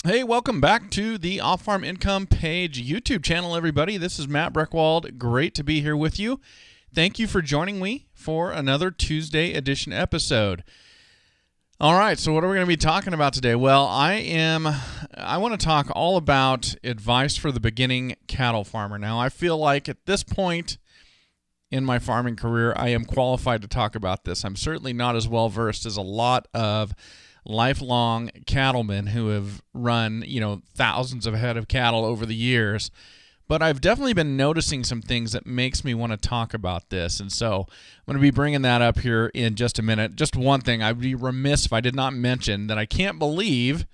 Hey, welcome back to the Off Farm Income Page YouTube channel, everybody. This is Matt Breckwald. Great to be here with you. Thank you for joining me for another Tuesday edition episode. All right, so what are we going to be talking about today? Well, I want to talk all about advice for the beginning cattle farmer. Now, I feel like at this point in my farming career, I am qualified to talk about this. I'm certainly not as well versed as a lot of lifelong cattlemen who have run, thousands of head of cattle over the years. But I've definitely been noticing some things that makes me want to talk about this. And so I'm going to be bringing that up here in just a minute. Just one thing, I'd be remiss if I did not mention that I can't believe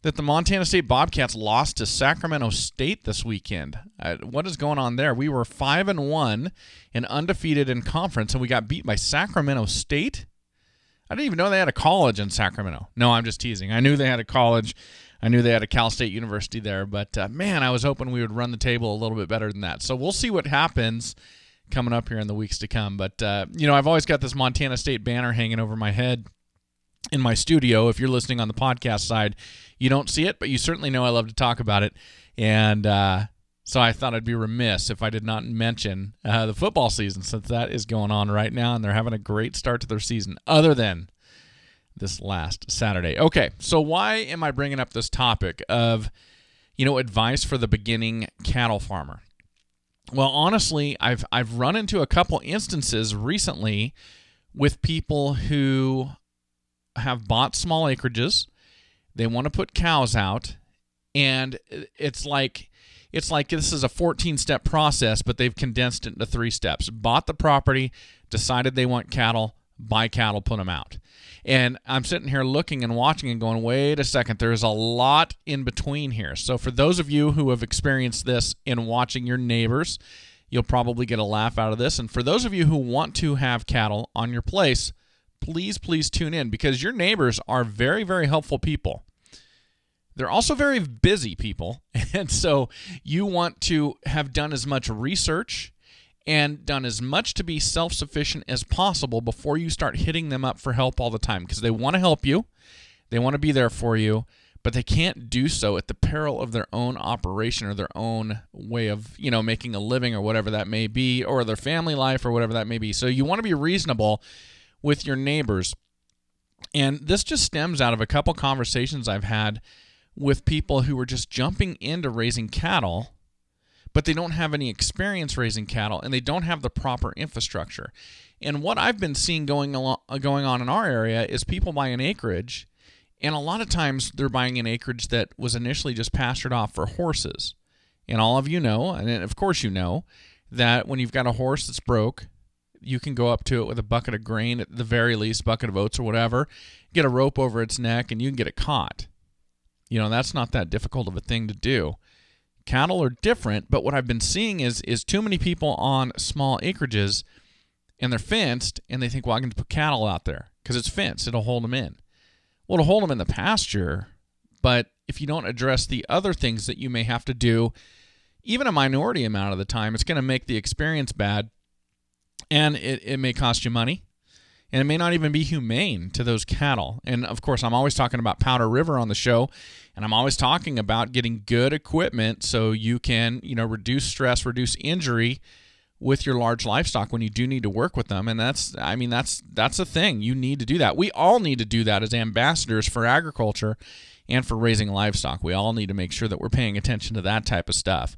that the Montana State Bobcats lost to Sacramento State this weekend. What is going on there? We were 5-1 and undefeated in conference, and we got beat by Sacramento State? I didn't even know they had a college in Sacramento. No, I'm just teasing. I knew they had a college. I knew they had a Cal State University there. But, man, I was hoping we would run the table a little bit better than that. So we'll see what happens coming up here in the weeks to come. But, I've always got this Montana State banner hanging over my head in my studio. If you're listening on the podcast side, you don't see it, but you certainly know I love to talk about it. And so I thought I'd be remiss if I did not mention the football season, since that is going on right now, and they're having a great start to their season, other than this last Saturday. Okay, so why am I bringing up this topic of, advice for the beginning cattle farmer? Well, honestly, I've run into a couple instances recently with people who have bought small acreages. They want to put cows out, and it's like this is a 14-step process, but they've condensed it into 3 steps. Bought the property, decided they want cattle, buy cattle, put them out. And I'm sitting here looking and watching and going, wait a second, there's a lot in between here. So for those of you who have experienced this in watching your neighbors, you'll probably get a laugh out of this. And for those of you who want to have cattle on your place, please tune in, because your neighbors are very, very helpful people. They're also very busy people, and so you want to have done as much research and done as much to be self-sufficient as possible before you start hitting them up for help all the time, because they want to help you, they want to be there for you, but they can't do so at the peril of their own operation or their own way of, making a living or whatever that may be, or their family life or whatever that may be. So you want to be reasonable with your neighbors. And this just stems out of a couple conversations I've had with people who are just jumping into raising cattle, but they don't have any experience raising cattle, and they don't have the proper infrastructure. And what I've been seeing going on in our area is people buy an acreage, and a lot of times they're buying an acreage that was initially just pastured off for horses. And all of you know, and of course you know, that when you've got a horse that's broke, you can go up to it with a bucket of grain, at the very least, bucket of oats or whatever, get a rope over its neck, and you can get it caught. That's not that difficult of a thing to do. Cattle are different, but what I've been seeing is too many people on small acreages, and they're fenced, and they think, well, I can put cattle out there because it's fenced. It'll hold them in. Well, it'll hold them in the pasture, but if you don't address the other things that you may have to do, even a minority amount of the time, it's going to make the experience bad, and it may cost you money. And it may not even be humane to those cattle. And, of course, I'm always talking about Powder River on the show, and I'm always talking about getting good equipment so you can, reduce stress, reduce injury with your large livestock when you do need to work with them. And that's a thing. You need to do that. We all need to do that as ambassadors for agriculture and for raising livestock. We all need to make sure that we're paying attention to that type of stuff.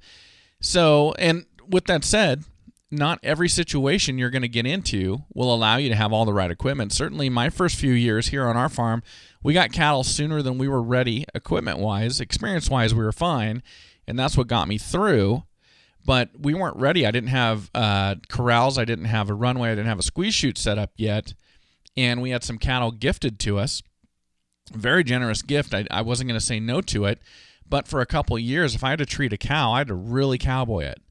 So, and with that said, not every situation you're going to get into will allow you to have all the right equipment. Certainly my first few years here on our farm, we got cattle sooner than we were ready equipment-wise. Experience-wise, we were fine, and that's what got me through. But we weren't ready. I didn't have corrals. I didn't have a runway. I didn't have a squeeze chute set up yet, and we had some cattle gifted to us. Very generous gift. I wasn't going to say no to it, but for a couple of years, if I had to treat a cow, I had to really cowboy it.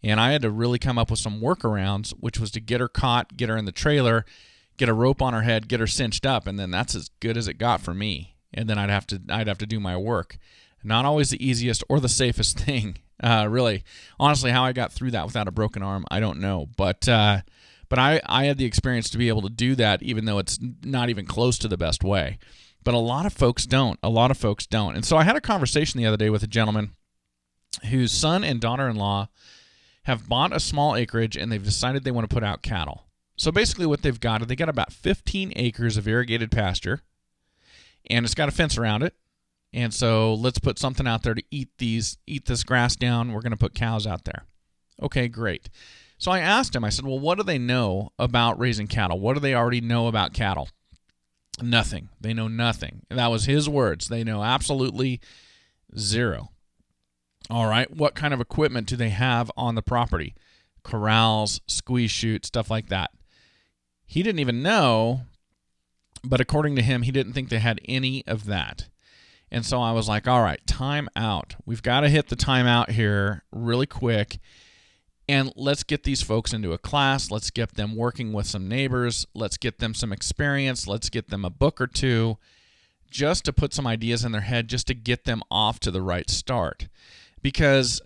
And I had to really come up with some workarounds, which was to get her caught, get her in the trailer, get a rope on her head, get her cinched up, and then that's as good as it got for me. And then I'd have to do my work. Not always the easiest or the safest thing, really. Honestly, how I got through that without a broken arm, I don't know. But I had the experience to be able to do that, even though it's not even close to the best way. But a lot of folks don't. And so I had a conversation the other day with a gentleman whose son and daughter-in-law have bought a small acreage, and they've decided they want to put out cattle. So basically what they've got is they got about 15 acres of irrigated pasture, and it's got a fence around it. And so let's put something out there to eat this grass down. We're going to put cows out there. Okay, great. So I asked him, I said, well, what do they know about raising cattle? What do they already know about cattle? Nothing. They know nothing. And that was his words. They know absolutely zero. All right, what kind of equipment do they have on the property? Corrals, squeeze chute, stuff like that. He didn't even know, but according to him, he didn't think they had any of that. And so I was like, all right, time out. We've got to hit the time out here really quick, and let's get these folks into a class. Let's get them working with some neighbors. Let's get them some experience. Let's get them a book or two just to put some ideas in their head, just to get them off to the right start. Because,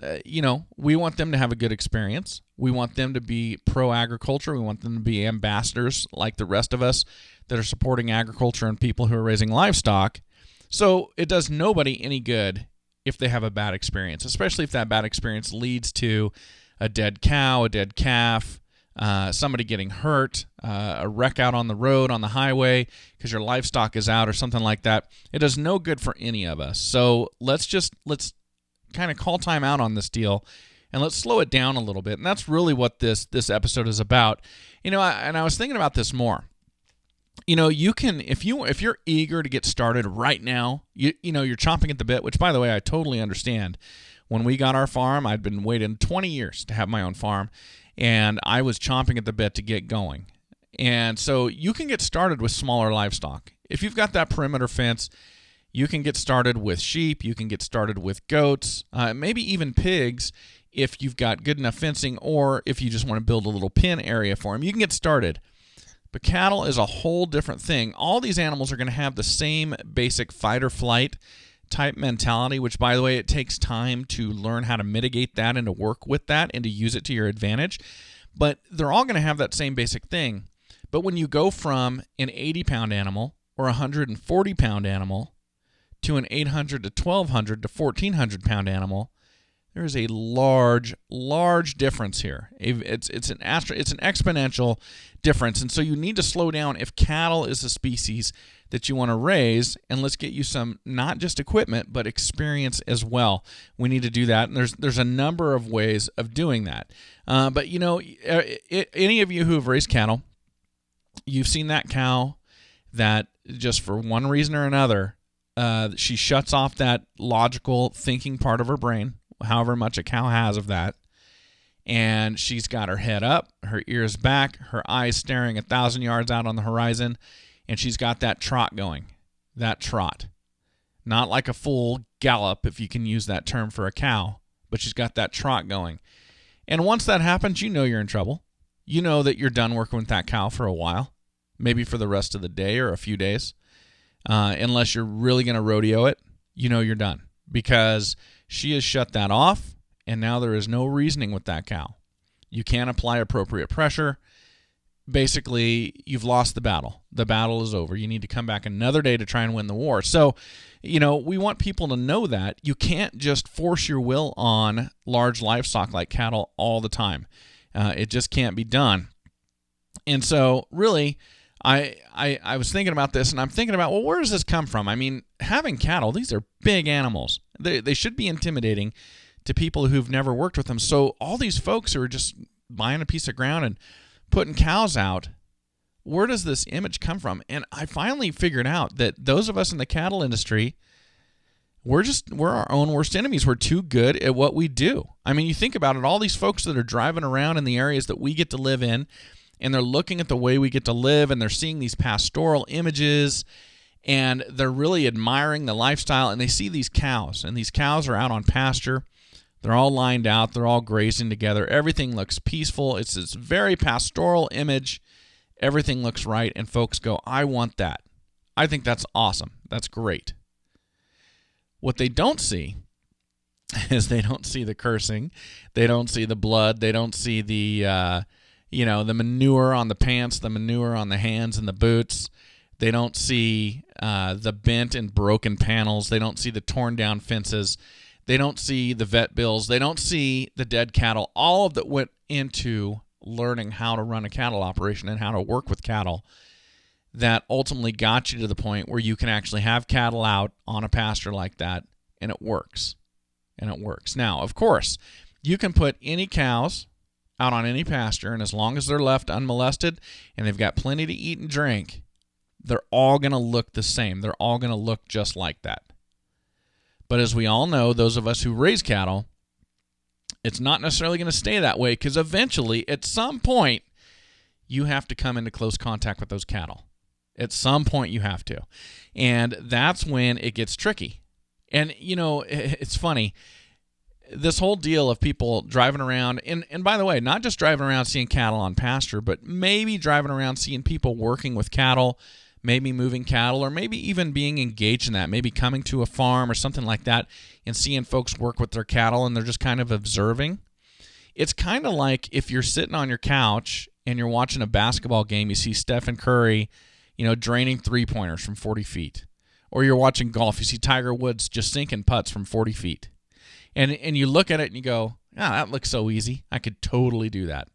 we want them to have a good experience. We want them to be pro-agriculture. We want them to be ambassadors like the rest of us that are supporting agriculture and people who are raising livestock. So it does nobody any good if they have a bad experience, especially if that bad experience leads to a dead cow, a dead calf, somebody getting hurt, a wreck out on the road, on the highway, because your livestock is out or something like that. It does no good for any of us. So let's kind of call time out on this deal, and let's slow it down a little bit. And that's really what this episode is about. I was thinking about this more. You can, if you're eager to get started right now, you're chomping at the bit, which, by the way, I totally understand. When we got our farm, I'd been waiting 20 years to have my own farm, and I was chomping at the bit to get going. And so you can get started with smaller livestock. If you've got that perimeter fence, you can get started with sheep, you can get started with goats, maybe even pigs if you've got good enough fencing, or if you just want to build a little pen area for them. You can get started. But cattle is a whole different thing. All these animals are going to have the same basic fight or flight type mentality, which, by the way, it takes time to learn how to mitigate that and to work with that and to use it to your advantage. But they're all going to have that same basic thing. But when you go from an 80-pound animal or a 140-pound animal to an 800 to 1,200 to 1,400-pound animal, there is a large difference here. It's an exponential difference, and so you need to slow down if cattle is a species that you want to raise, and let's get you some, not just equipment, but experience as well. We need to do that, and there's a number of ways of doing that. But any of you who have raised cattle, you've seen that cow that just for one reason or another, she shuts off that logical thinking part of her brain, however much a cow has of that, and she's got her head up, her ears back, her eyes staring 1,000 yards out on the horizon, and she's got that trot going, that trot. Not like a full gallop, if you can use that term for a cow, but she's got that trot going. And once that happens, you know you're in trouble. You know that you're done working with that cow for a while, maybe for the rest of the day or a few days. Unless you're really going to rodeo it, you know you're done, because she has shut that off, and now there is no reasoning with that cow. You can't apply appropriate pressure. Basically, you've lost the battle. The battle is over. You need to come back another day to try and win the war. So, we want people to know that you can't just force your will on large livestock like cattle all the time. It just can't be done. And so, really, I was thinking about this, and I'm thinking about, well, where does this come from? I mean, having cattle, these are big animals. They should be intimidating to people who've never worked with them. So all these folks who are just buying a piece of ground and putting cows out, where does this image come from? And I finally figured out that those of us in the cattle industry, we're our own worst enemies. We're too good at what we do. I mean, you think about it, all these folks that are driving around in the areas that we get to live in, and they're looking at the way we get to live, and they're seeing these pastoral images, and they're really admiring the lifestyle, and they see these cows, and these cows are out on pasture. They're all lined out. They're all grazing together. Everything looks peaceful. It's this very pastoral image. Everything looks right, and folks go, I want that. I think that's awesome. That's great. What they don't see is they don't see the cursing. They don't see the blood. They don't see the the manure on the pants, the manure on the hands and the boots. They don't see the bent and broken panels. They don't see the torn down fences. They don't see the vet bills. They don't see the dead cattle. All of that went into learning how to run a cattle operation and how to work with cattle that ultimately got you to the point where you can actually have cattle out on a pasture like that, and it works. And it works. Now, of course, you can put any cows out on any pasture, and as long as they're left unmolested and they've got plenty to eat and drink, they're all going to look the same. They're all going to look just like that. But as we all know, those of us who raise cattle, it's not necessarily going to stay that way, because eventually, at some point, you have to come into close contact with those cattle. At some point, you have to. And that's when it gets tricky. And, it's funny. This whole deal of people driving around, and by the way, not just driving around seeing cattle on pasture, but maybe driving around seeing people working with cattle, maybe moving cattle, or maybe even being engaged in that, maybe coming to a farm or something like that and seeing folks work with their cattle and they're just kind of observing. It's kind of like if you're sitting on your couch and you're watching a basketball game, you see Stephen Curry, draining three-pointers from 40 feet. Or you're watching golf, you see Tiger Woods just sinking putts from 40 feet. And you look at it and you go, that looks so easy. I could totally do that.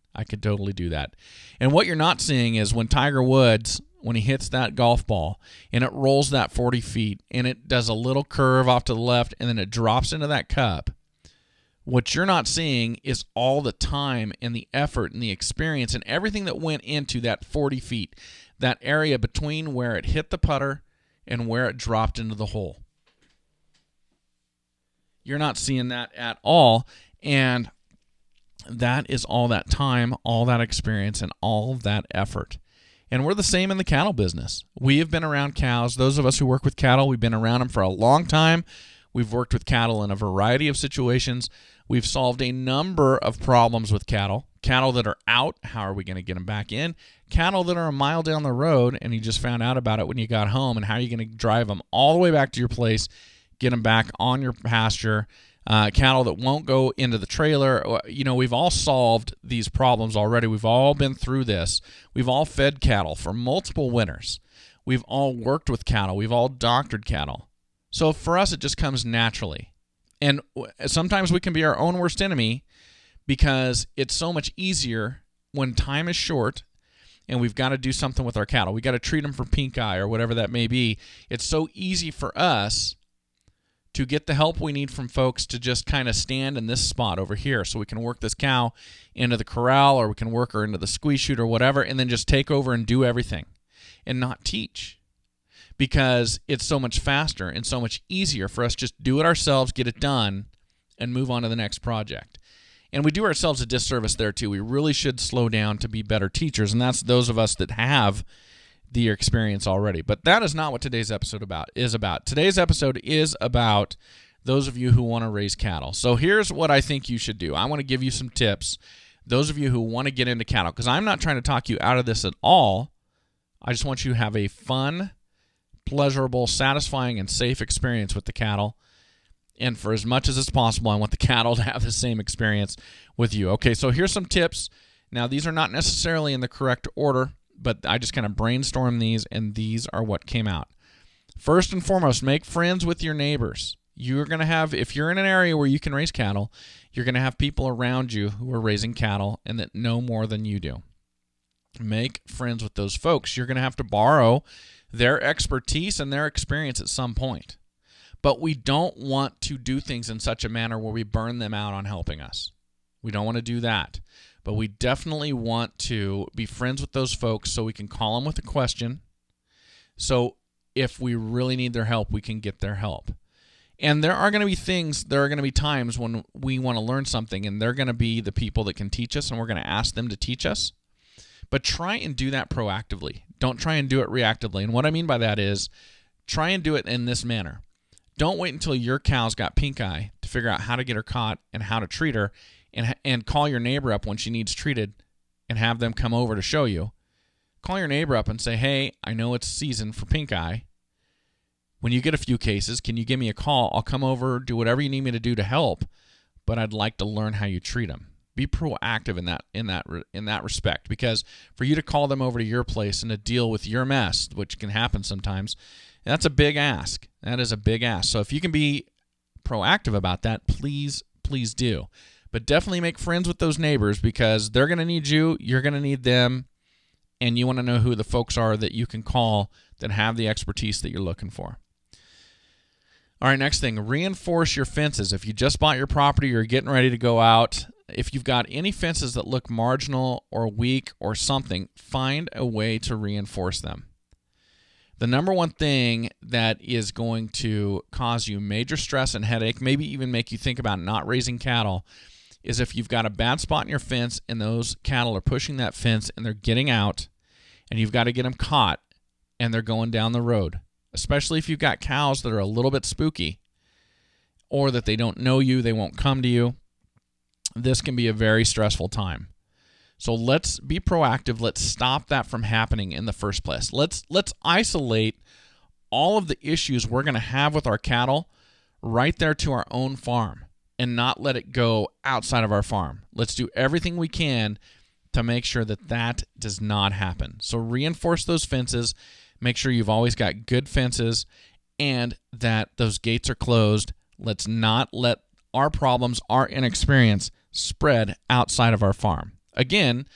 And what you're not seeing is when Tiger Woods, when he hits that golf ball and it rolls that 40 feet and it does a little curve off to the left and then it drops into that cup, what you're not seeing is all the time and the effort and the experience and everything that went into that 40 feet, that area between where it hit the putter and where it dropped into the hole. You're not seeing that at all, and that is all that time, all that experience, and all of that effort. And we're the same in the cattle business. We have been around cows. Those of us who work with cattle, we've been around them for a long time. We've worked with cattle in a variety of situations. We've solved a number of problems with cattle. Cattle that are out, how are we going to get them back in? Cattle that are a mile down the road, and you just found out about it when you got home, and how are you going to drive them all the way back to your place, get them back on your pasture? Cattle that won't go into the trailer. We've all solved these problems already. We've all been through this. We've all fed cattle for multiple winters. We've all worked with cattle. We've all doctored cattle. So for us, it just comes naturally. And sometimes we can be our own worst enemy because it's so much easier when time is short and we've got to do something with our cattle. We got to treat them for pink eye or whatever that may be. It's so easy for us to get the help we need from folks to just kind of stand in this spot over here so we can work this cow into the corral, or we can work her into the squeeze chute or whatever, and then just take over and do everything and not teach, because it's so much faster and so much easier for us just do it ourselves, get it done, and move on to the next project. And we do ourselves a disservice there too. We really should slow down to be better teachers, and that's those of us that have the experience already. But that is not what today's episode is about. Today's episode is about those of you who want to raise cattle. So here's what I think you should do. I want to give you some tips, those of you who want to get into cattle, because I'm not trying to talk you out of this at all. I just want you to have a fun, pleasurable, satisfying, and safe experience with the cattle. And for as much as it's possible, I want the cattle to have the same experience with you. Okay, so here's some tips. Now, these are not necessarily in the correct order, but I just kind of brainstormed these, and these are what came out. First and foremost, make friends with your neighbors. You're going to have, if you're in an area where you can raise cattle, you're going to have people around you who are raising cattle and that know more than you do. Make friends with those folks. You're going to have to borrow their expertise and their experience at some point. But we don't want to do things in such a manner where we burn them out on helping us. We don't want to do that. But we definitely want to be friends with those folks so we can call them with a question. So if we really need their help, we can get their help. And there are going to be times when we want to learn something, and they're going to be the people that can teach us, and we're going to ask them to teach us. But try and do that proactively. Don't try and do it reactively. And what I mean by that is try and do it in this manner. Don't wait until your cow's got pink eye to figure out how to get her caught and how to treat her, and call your neighbor up when she needs treated and have them come over to show you. Call your neighbor up and say, hey, I know it's season for pink eye. When you get a few cases, can you give me a call? I'll come over, do whatever you need me to do to help, but I'd like to learn how you treat them. Be proactive in that respect, because for you to call them over to your place and to deal with your mess, which can happen sometimes, that's a big ask. That is a big ask. So if you can be proactive about that, please do. But definitely make friends with those neighbors, because they're going to need you, you're going to need them, and you want to know who the folks are that you can call that have the expertise that you're looking for. All right, next thing, reinforce your fences. If you just bought your property, you're getting ready to go out, if you've got any fences that look marginal or weak or something, find a way to reinforce them. The number one thing that is going to cause you major stress and headache, maybe even make you think about not raising cattle, is if you've got a bad spot in your fence and those cattle are pushing that fence and they're getting out, and you've got to get them caught and they're going down the road. Especially if you've got cows that are a little bit spooky, or that they don't know you, they won't come to you. This can be a very stressful time. So let's be proactive. Let's stop that from happening in the first place. Let's isolate all of the issues we're going to have with our cattle right there to our own farm, and not let it go outside of our farm. Let's do everything we can to make sure that that does not happen. So reinforce those fences. Make sure you've always got good fences and that those gates are closed. Let's not let our problems, our inexperience, spread outside of our farm. Again,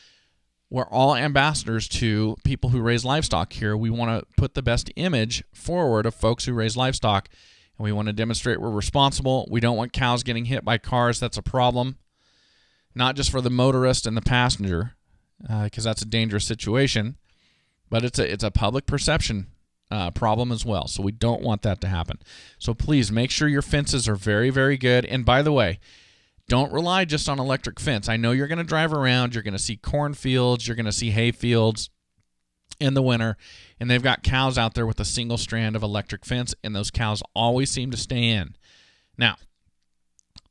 we're all ambassadors to people who raise livestock here. We want to put the best image forward of folks who raise livestock, and we want to demonstrate we're responsible. We don't want cows getting hit by cars. That's a problem, not just for the motorist and the passenger, because that's a dangerous situation, but it's a public perception problem as well. So we don't want that to happen. So please make sure your fences are very, very good. And by the way, don't rely just on electric fence. I know you're going to drive around. You're going to see cornfields. You're going to see hay fields in the winter. And they've got cows out there with a single strand of electric fence, and those cows always seem to stay in. Now,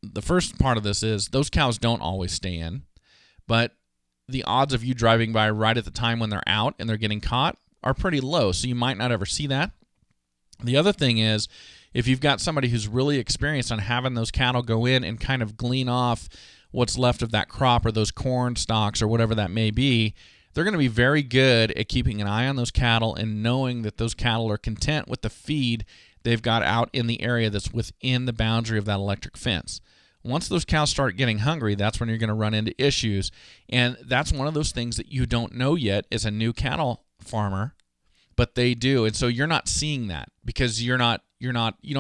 the first part of this is those cows don't always stay in, but the odds of you driving by right at the time when they're out and they're getting caught are pretty low, so you might not ever see that. The other thing is, if you've got somebody who's really experienced on having those cattle go in and kind of glean off what's left of that crop or those corn stalks or whatever that may be, they're going to be very good at keeping an eye on those cattle and knowing that those cattle are content with the feed they've got out in the area that's within the boundary of that electric fence. Once those cows start getting hungry, that's when you're going to run into issues. And that's one of those things that you don't know yet as a new cattle farmer, but they do. And so you're not seeing that because you don't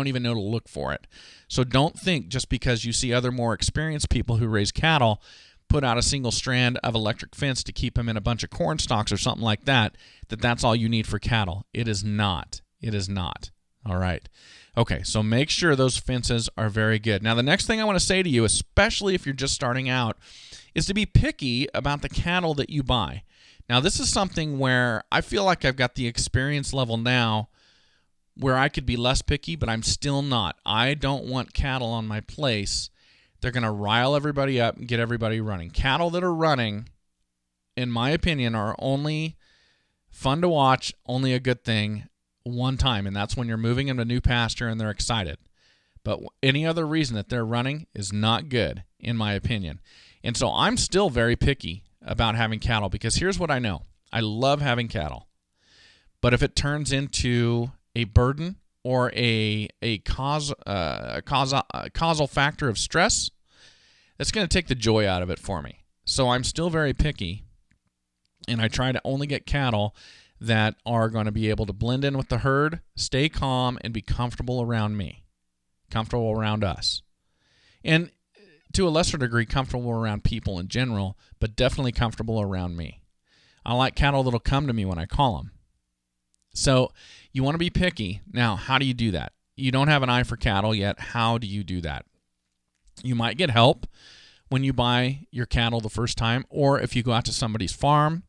even know to look for it. So don't think just because you see other more experienced people who raise cattle put out a single strand of electric fence to keep them in a bunch of corn stalks or something like that, that's all you need for cattle. It is not. It is not. All right. Okay, so make sure those fences are very good. Now, the next thing I want to say to you, especially if you're just starting out, is to be picky about the cattle that you buy. Now, this is something where I feel like I've got the experience level now where I could be less picky, but I'm still not. I don't want cattle on my place. They're going to rile everybody up and get everybody running. Cattle that are running, in my opinion, are only fun to watch, only a good thing one time, and that's when you're moving into a new pasture and they're excited. But any other reason that they're running is not good, in my opinion. And so I'm still very picky about having cattle, because here's what I know. I love having cattle. But if it turns into a burden or a causal factor of stress, that's going to take the joy out of it for me. So I'm still very picky, and I try to only get cattle that are going to be able to blend in with the herd, stay calm, and be comfortable around me, comfortable around us. And to a lesser degree, comfortable around people in general, but definitely comfortable around me. I like cattle that'll come to me when I call them. So you want to be picky. Now, how do you do that? You don't have an eye for cattle yet. How do you do that? You might get help when you buy your cattle the first time, or if you go out to somebody's farm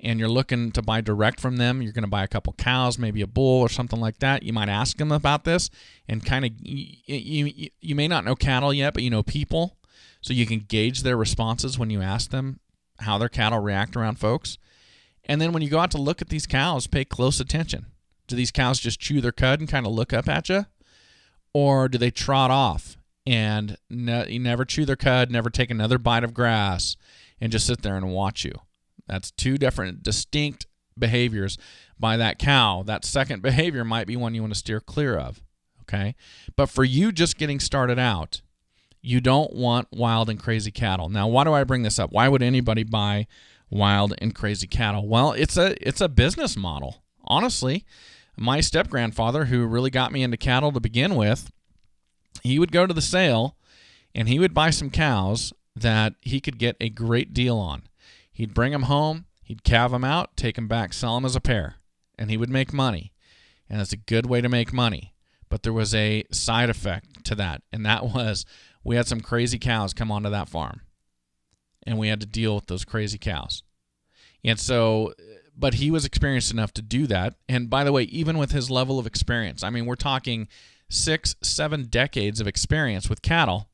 and you're looking to buy direct from them, you're going to buy a couple cows, maybe a bull or something like that. You might ask them about this, and kind of you may not know cattle yet, but you know people, so you can gauge their responses when you ask them how their cattle react around folks. And then when you go out to look at these cows, pay close attention. Do these cows just chew their cud and kind of look up at you? Or do they trot off and you never chew their cud, never take another bite of grass, and just sit there and watch you. That's two different distinct behaviors by that cow. That second behavior might be one you want to steer clear of, okay? But for you just getting started out, you don't want wild and crazy cattle. Now, why do I bring this up? Why would anybody buy wild and crazy cattle? Well, it's a business model. Honestly, my step-grandfather, who really got me into cattle to begin with, he would go to the sale and he would buy some cows that he could get a great deal on. He'd bring them home, he'd calve them out, take them back, sell them as a pair, and he would make money. And it's a good way to make money. But there was a side effect to that, and that was we had some crazy cows come onto that farm, and we had to deal with those crazy cows. And so, but he was experienced enough to do that. And by the way, even with his level of experience, I mean, we're talking 6-7 decades of experience with cattle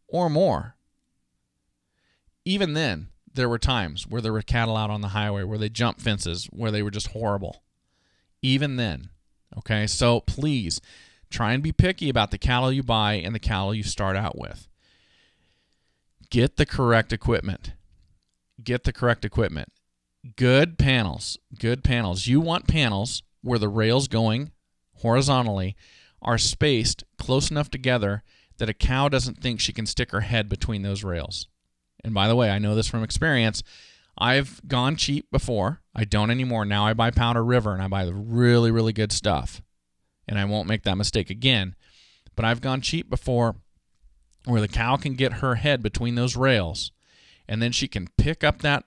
or more. Even then, there were times where there were cattle out on the highway where they jumped fences, where they were just horrible. Even then, okay? So please, try and be picky about the cattle you buy and the cattle you start out with. Get the correct equipment. Get the correct equipment. Good panels. Good panels. You want panels where the rails going horizontally are spaced close enough together that a cow doesn't think she can stick her head between those rails. And by the way, I know this from experience. I've gone cheap before. I don't anymore. Now I buy Powder River, and I buy the really, really good stuff. And I won't make that mistake again. But I've gone cheap before where the cow can get her head between those rails, and then she can pick up that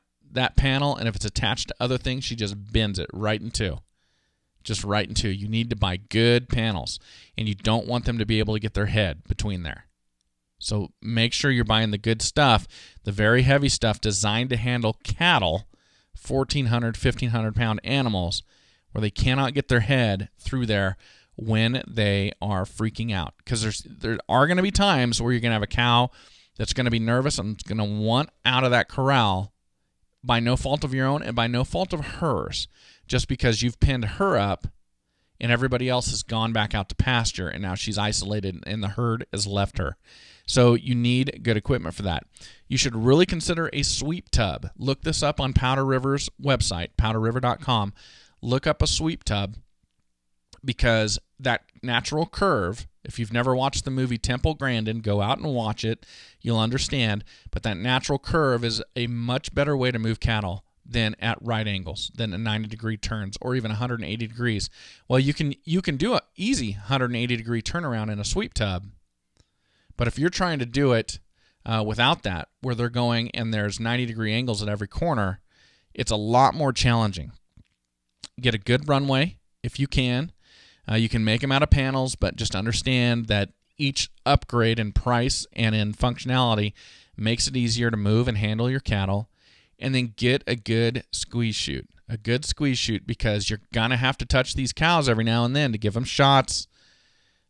panel, and if it's attached to other things, she just bends it right in two. Just right in two. You need to buy good panels, and you don't want them to be able to get their head between there. So make sure you're buying the good stuff, the very heavy stuff designed to handle cattle, 1,400, 1,500-pound animals, where they cannot get their head through there when they are freaking out. Because there are going to be times where you're going to have a cow that's going to be nervous and going to want out of that corral by no fault of your own and by no fault of hers, just because you've pinned her up and everybody else has gone back out to pasture, and now she's isolated and the herd has left her. So you need good equipment for that. You should really consider a sweep tub. Look this up on Powder River's website, powderriver.com. Look up a sweep tub, because that natural curve, if you've never watched the movie Temple Grandin, go out and watch it. You'll understand. But that natural curve is a much better way to move cattle than at right angles, than a 90-degree turns, or even 180 degrees. Well, you can do an easy 180-degree turnaround in a sweep tub. But if you're trying to do it without that, where they're going and there's 90-degree angles at every corner, it's a lot more challenging. Get a good runway if you can. You can make them out of panels, but just understand that each upgrade in price and in functionality makes it easier to move and handle your cattle. And then get a good squeeze chute. A good squeeze chute, because you're going to have to touch these cows every now and then to give them shots,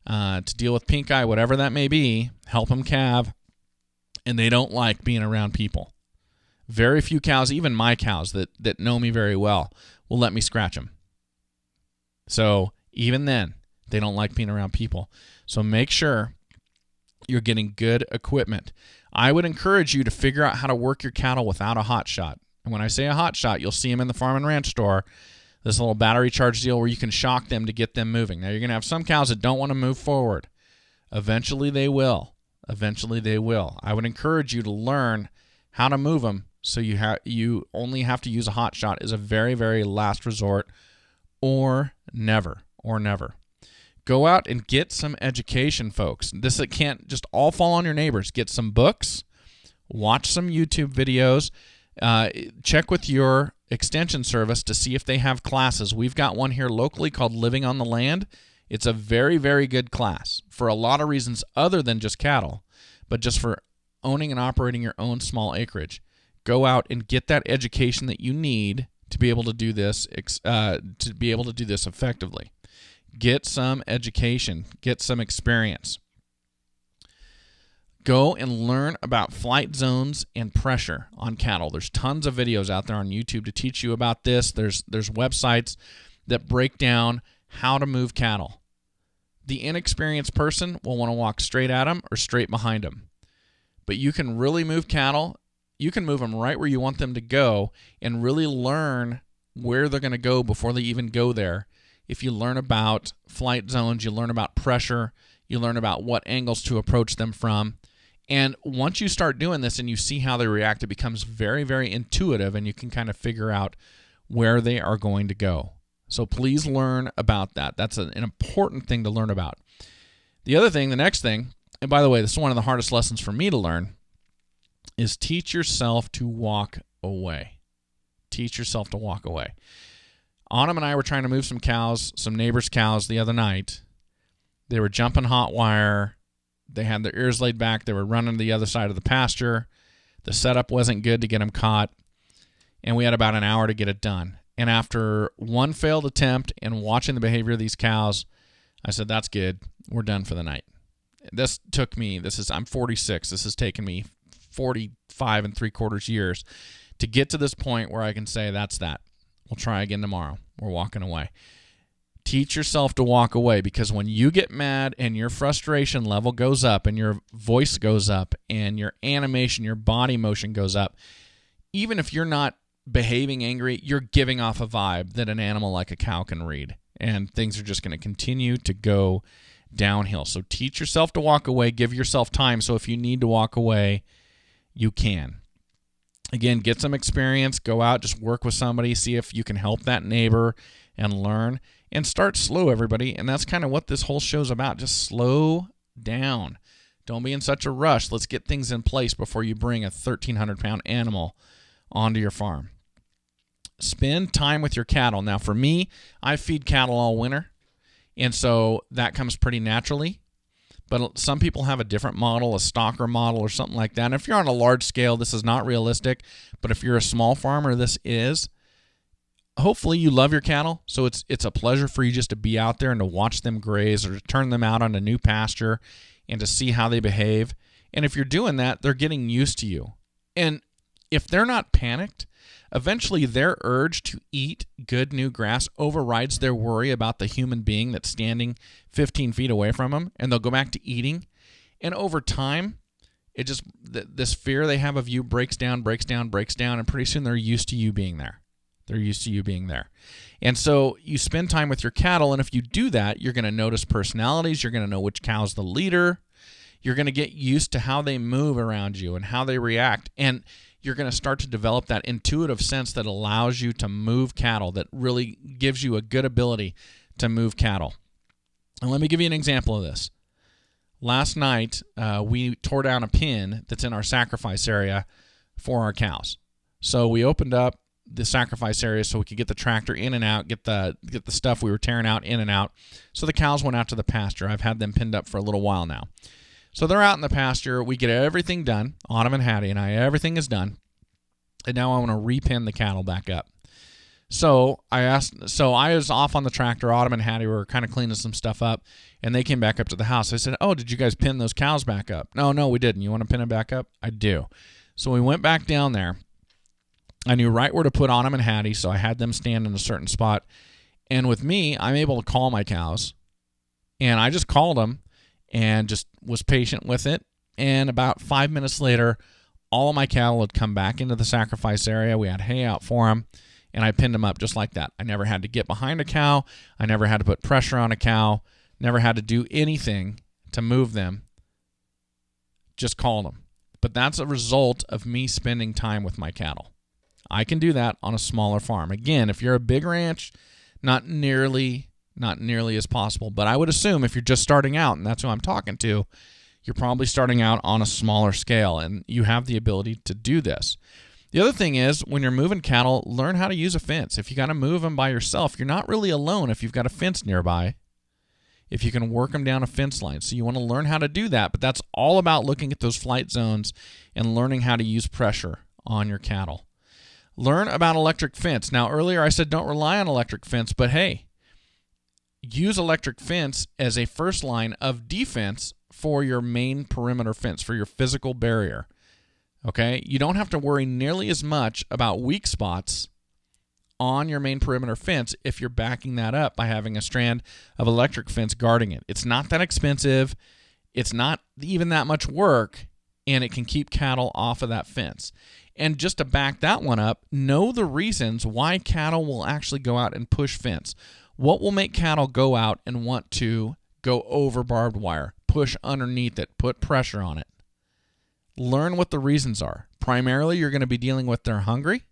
to deal with pink eye, whatever that may be, help them calve, and they don't like being around people. Very few cows, even my cows that know me very well, will let me scratch them. So even then, they don't like being around people. So make sure you're getting good equipment. I would encourage you to figure out how to work your cattle without a hot shot. And when I say a hot shot, you'll see them in the farm and ranch store, this little battery charge deal where you can shock them to get them moving. Now, you're going to have some cows that don't want to move forward. Eventually, they will. Eventually, they will. I would encourage you to learn how to move them, so you only have to use a hot shot as a very, very last resort, or never, or never. Go out and get some education, folks. This can't just all fall on your neighbors. Get some books, watch some YouTube videos, check with your extension service to see if they have classes. We've got one here locally called Living on the Land. It's a very, very good class for a lot of reasons other than just cattle, but just for owning and operating your own small acreage. Go out and get that education that you need to be able to do this, effectively. Get some education. Get some experience. Go and learn about flight zones and pressure on cattle. There's tons of videos out there on YouTube to teach you about this. There's websites that break down how to move cattle. The inexperienced person will want to walk straight at them or straight behind them. But you can really move cattle. You can move them right where you want them to go and really learn where they're going to go before they even go there. If you learn about flight zones, you learn about pressure, you learn about what angles to approach them from. And once you start doing this and you see how they react, it becomes very, very intuitive, and you can kind of figure out where they are going to go. So please learn about that. That's an important thing to learn about. The other thing, the next thing, and by the way, this is one of the hardest lessons for me to learn, is teach yourself to walk away. Teach yourself to walk away. Autumn and I were trying to move some cows, some neighbors' cows the other night. They were jumping hot wire. They had their ears laid back. They were running to the other side of the pasture. The setup wasn't good to get them caught, and we had about an hour to get it done. And after one failed attempt and watching the behavior of these cows, I said, that's good. We're done for the night. I'm 46. This has taken me 45 3/4 years to get to this point where I can say, that's that. We'll try again tomorrow. We're walking away. Teach yourself to walk away, because when you get mad and your frustration level goes up and your voice goes up and your animation, your body motion goes up, even if you're not behaving angry, you're giving off a vibe that an animal like a cow can read, and things are just going to continue to go downhill. So teach yourself to walk away. Give yourself time, so if you need to walk away, you can. Again, get some experience. Go out, just work with somebody, see if you can help that neighbor and learn. And start slow, everybody, and that's kind of what this whole show's about. Just slow down. Don't be in such a rush. Let's get things in place before you bring a 1,300-pound animal onto your farm. Spend time with your cattle. Now, for me, I feed cattle all winter, and so that comes pretty naturally. But some people have a different model, a stocker model or something like that. And if you're on a large scale, this is not realistic. But if you're a small farmer, this is. Hopefully you love your cattle, so it's a pleasure for you just to be out there and to watch them graze or to turn them out on a new pasture and to see how they behave. And if you're doing that, they're getting used to you. And if they're not panicked, eventually their urge to eat good new grass overrides their worry about the human being that's standing 15 feet away from them, and they'll go back to eating. And over time, this fear they have of you breaks down, and pretty soon they're used to you being there. And so you spend time with your cattle, and if you do that, you're going to notice personalities. You're going to know which cow's the leader. You're going to get used to how they move around you and how they react. And you're going to start to develop that intuitive sense that allows you to move cattle, that really gives you a good ability to move cattle. And let me give you an example of this. Last night, we tore down a pen that's in our sacrifice area for our cows. So we opened up the sacrifice area so we could get the tractor in and out, get the stuff we were tearing out in and out. So the cows went out to the pasture. I've had them pinned up for a little while now. So they're out in the pasture. We get everything done. Autumn and Hattie and I, everything is done. And now I want to repin the cattle back up. So I was off on the tractor. Autumn and Hattie were kind of cleaning some stuff up, and they came back up to the house. I said, oh, did you guys pin those cows back up? No, we didn't. You want to pin them back up? I do. So we went back down there. I knew right where to put Autumn and Hattie, so I had them stand in a certain spot. And with me, I'm able to call my cows. And I just called them and just was patient with it. And about 5 minutes later, all of my cattle had come back into the sacrifice area. We had hay out for them, and I pinned them up just like that. I never had to get behind a cow. I never had to put pressure on a cow. Never had to do anything to move them. Just called them. But that's a result of me spending time with my cattle. I can do that on a smaller farm. Again, if you're a big ranch, not nearly as possible. But I would assume if you're just starting out, and that's who I'm talking to, you're probably starting out on a smaller scale, and you have the ability to do this. The other thing is, when you're moving cattle, learn how to use a fence. If you got to move them by yourself, you're not really alone if you've got a fence nearby, if you can work them down a fence line. So you want to learn how to do that, but that's all about looking at those flight zones and learning how to use pressure on your cattle. Learn about electric fence. Now, earlier I said don't rely on electric fence, but hey, use electric fence as a first line of defense for your main perimeter fence, for your physical barrier. Okay? You don't have to worry nearly as much about weak spots on your main perimeter fence if you're backing that up by having a strand of electric fence guarding it. It's not that expensive. It's not even that much work, and it can keep cattle off of that fence. And just to back that one up, know the reasons why cattle will actually go out and push fence. What will make cattle go out and want to go over barbed wire, push underneath it, put pressure on it? Learn what the reasons are. Primarily, you're going to be dealing with they're hungry,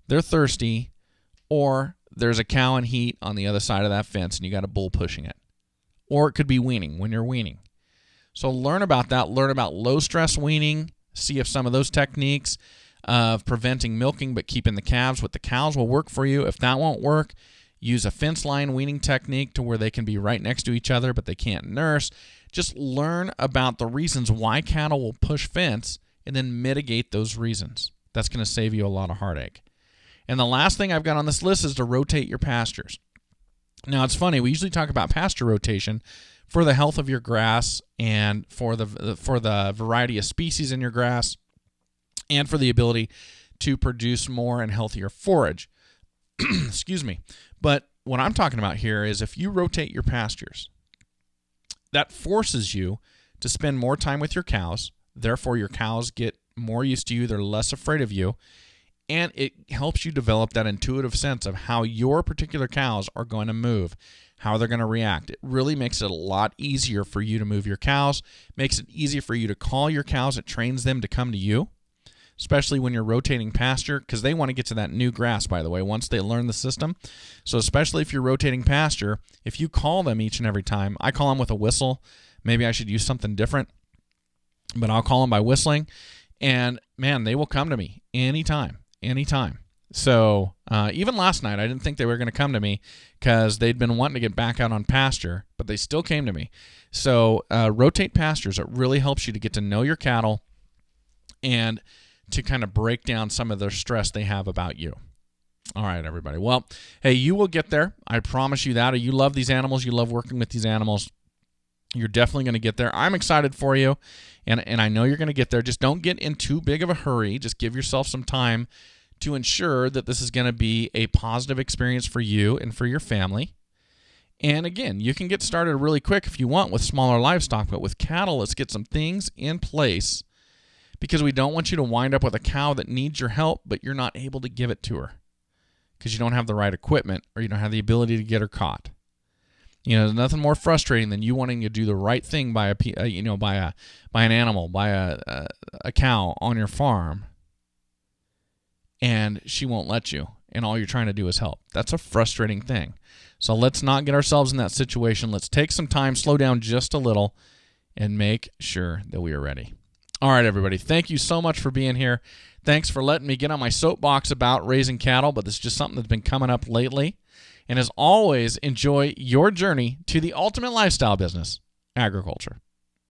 they're thirsty, or there's a cow in heat on the other side of that fence and you got a bull pushing it. Or it could be weaning when you're weaning. So learn about that. Learn about low-stress weaning. See if some of those techniques of preventing milking but keeping the calves with the cows will work for you. If that won't work, use a fence line weaning technique to where they can be right next to each other but they can't nurse. Just learn about the reasons why cattle will push fence and then mitigate those reasons. That's going to save you a lot of heartache. And the last thing I've got on this list is to rotate your pastures. Now, it's funny. We usually talk about pasture rotation for the health of your grass and for the variety of species in your grass and for the ability to produce more and healthier forage. Excuse me. But what I'm talking about here is if you rotate your pastures, that forces you to spend more time with your cows. Therefore, your cows get more used to you. They're less afraid of you. And it helps you develop that intuitive sense of how your particular cows are going to move, how they're going to react. It really makes it a lot easier for you to move your cows, makes it easier for you to call your cows. It trains them to come to you, especially when you're rotating pasture, because they want to get to that new grass, by the way, once they learn the system. So especially if you're rotating pasture, if you call them each and every time, I call them with a whistle. Maybe I should use something different, but I'll call them by whistling. And, man, they will come to me anytime. So even last night, I didn't think they were going to come to me because they'd been wanting to get back out on pasture, but they still came to me. So rotate pastures. It really helps you to get to know your cattle and to kind of break down some of the stress they have about you. All right, everybody. Well, hey, you will get there. I promise you that. You love these animals. You love working with these animals. You're definitely going to get there. I'm excited for you, and I know you're going to get there. Just don't get in too big of a hurry. Just give yourself some time to ensure that this is going to be a positive experience for you and for your family. And again, you can get started really quick if you want with smaller livestock, but with cattle, let's get some things in place because we don't want you to wind up with a cow that needs your help, but you're not able to give it to her because you don't have the right equipment or you don't have the ability to get her caught. You know, there's nothing more frustrating than you wanting to do the right thing by an animal, by a cow on your farm, and she won't let you, and all you're trying to do is help. That's a frustrating thing. So let's not get ourselves in that situation. Let's take some time, slow down just a little, and make sure that we are ready. All right, everybody. Thank you so much for being here. Thanks for letting me get on my soapbox about raising cattle, but this is just something that's been coming up lately. And as always, enjoy your journey to the ultimate lifestyle business, agriculture.